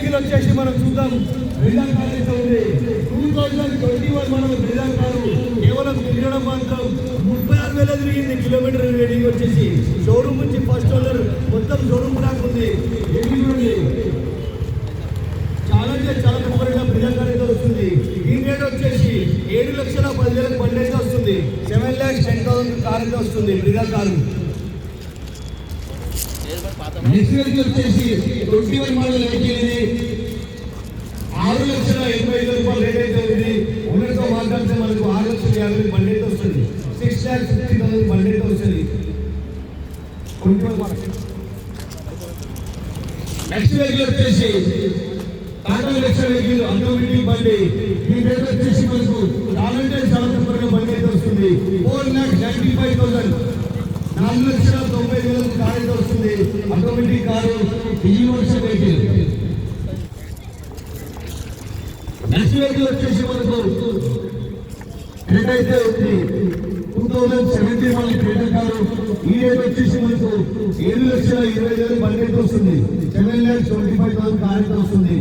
Vehicle వచ్చేసి మనం చూద్దాం. బ్రిజా కార్ అయితే ఉంది. 2021 మనం బ్రిజా కారు కేవలం తిరగడం మాత్రం 36,000 తిరిగింది కిలోమీటర్ రేటింగ్ వచ్చేసి. షోరూమ్ నుంచి ఫస్ట్ ఓనర్ మొత్తం షోరూమ్ దాకా ఉంది. చాలా చాలా తక్కువ బ్రిజా కార్ అయితే వస్తుంది. ఈ రేట్ వచ్చేసి 7,10,000 బండి అయితే వస్తుంది. 7,10,000 కార్ అయితే వస్తుంది బ్రిజా కారు. నెక్స్ట్ వెహికల్ వచ్చేసి 21 మోడల్ వెహికల్ ఇది. 6,80,000 రేట్ అయితే ఉంది. ఓనర్తో మాట్లాడితే మనకు 6,50,000 బండి అయితే వస్తుంది. 6,50,000 బండి అయితే వస్తుంది. నెక్స్ట్ వెహికల్ వచ్చేసి టాటా నెక్సన్ వెహికల్ ఆటోమేటిక్ బండి. ఈ రేట్ వచ్చేసి మనకు చాలా తక్కువ బండి అయితే వస్తుంది. 4,95,000 4,90,000 కార్ అయితే వస్తుంది. Automatic car universal vehicle. Next vehicle వచ్చేసి మనకు క్రెటా అయితే ఉంది. 2017 మళ్ళీ క్రెటా కారు. ఈ రేట్ వచ్చేసి మనకు 7,20,000 బండి అయితే వస్తుంది. 7,25,000 కార్ అయితే వస్తుంది.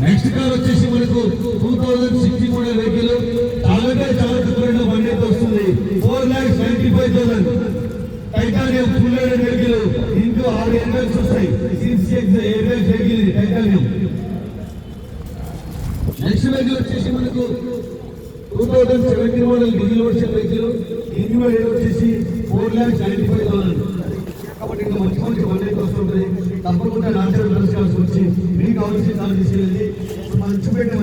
నెక్స్ట్ కార్ వచ్చేసి మనకు 2016 మోడల్ వెహికల్. చాలా తక్కువ బండి అయితే వస్తుంది. 4,95,000 టైటానియం ఫుల్ వెహికల్. ఇంటూ 6 ఎంబెల్స్ వస్తాయి. 6 ఎంబెల్స్ వెహికల్ టైటానియం. నెక్స్ట్ వెహికల్ వచ్చేసి మనకు 2017 model diesel version vehicle. Engine rate వచ్చేసి 4,95,000. కాబట్టి ఇంకా మంచి బండి అయితే వస్తుంటుంది. తప్పకుండా నాచురల్ నమస్కారం వచ్చి మీకు కావాల్సిన తీసుకెళ్ళి మనం చూపెట్టే